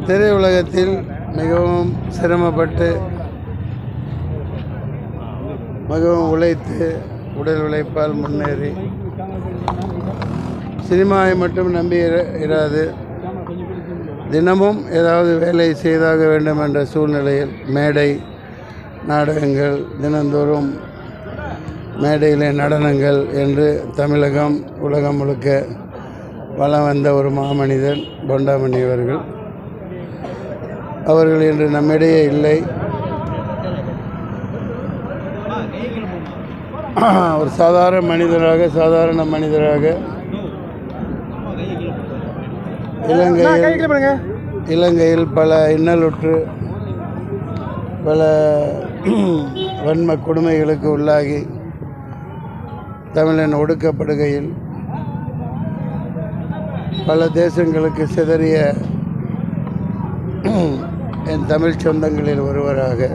திரையுலகத்தில் மிகவும் சிரமப்பட்டு மிகவும் உழைத்து உடல் உழைப்பால் முன்னேறி சினிமாவை மட்டும் நம்பி இராது தினமும் ஏதாவது வேலை செய்தாக வேண்டும் என்ற சூழ்நிலையில் மேடை நாடகங்கள் தினந்தோறும் மேடையிலே நடனங்கள் என்று தமிழகம் உலகம் முழுக்க வலம் வந்த ஒரு மாமனிதன் பொண்டாமணி அவர்கள் இன்று நம்மிடையே இல்லை. ஒரு சாதாரண மனிதராக இலங்கையில் பல இன்னலுற்று பல வன்ம கொடுமைகளுக்கு உள்ளாகி தமிழன் ஒடுக்கப்படுகையில் பல தேசங்களுக்கு சிதறிய என் தமிழ் சொந்தங்களில் ஒருவராக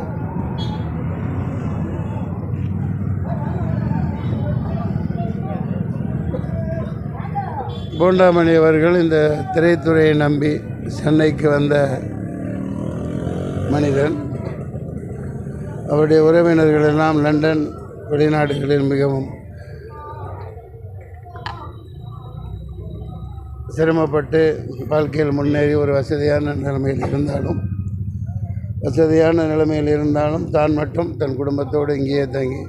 பொண்டாமணி அவர்கள் இந்த திரைத்துறையை நம்பி சென்னைக்கு வந்த மனிதன். அவருடைய உறவினர்கள் எல்லாம் லண்டன் வெளிநாடுகளில் மிகவும் சிரமப்பட்டு வாழ்க்கையில் முன்னேறி ஒரு வசதியான நிலைமையில் இருந்தாலும் தான் மட்டும் தன் குடும்பத்தோடு இங்கேயே தங்கி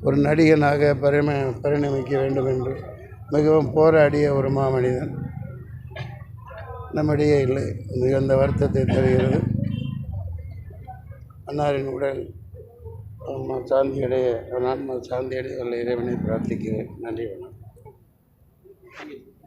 ஒரு நடிகனாக பரிணமிக்க வேண்டும் என்று மிகவும் போராடிய ஒரு மாமனிதன் நம்மிடையே இல்லை. மிகுந்த வருத்தத்தை தருகிறது. அன்னாரின் உடல் ஆன்மா சாந்தியடைய உள்ள இறைவனை பிரார்த்திக்கிறேன். நன்றி, வணக்கம்.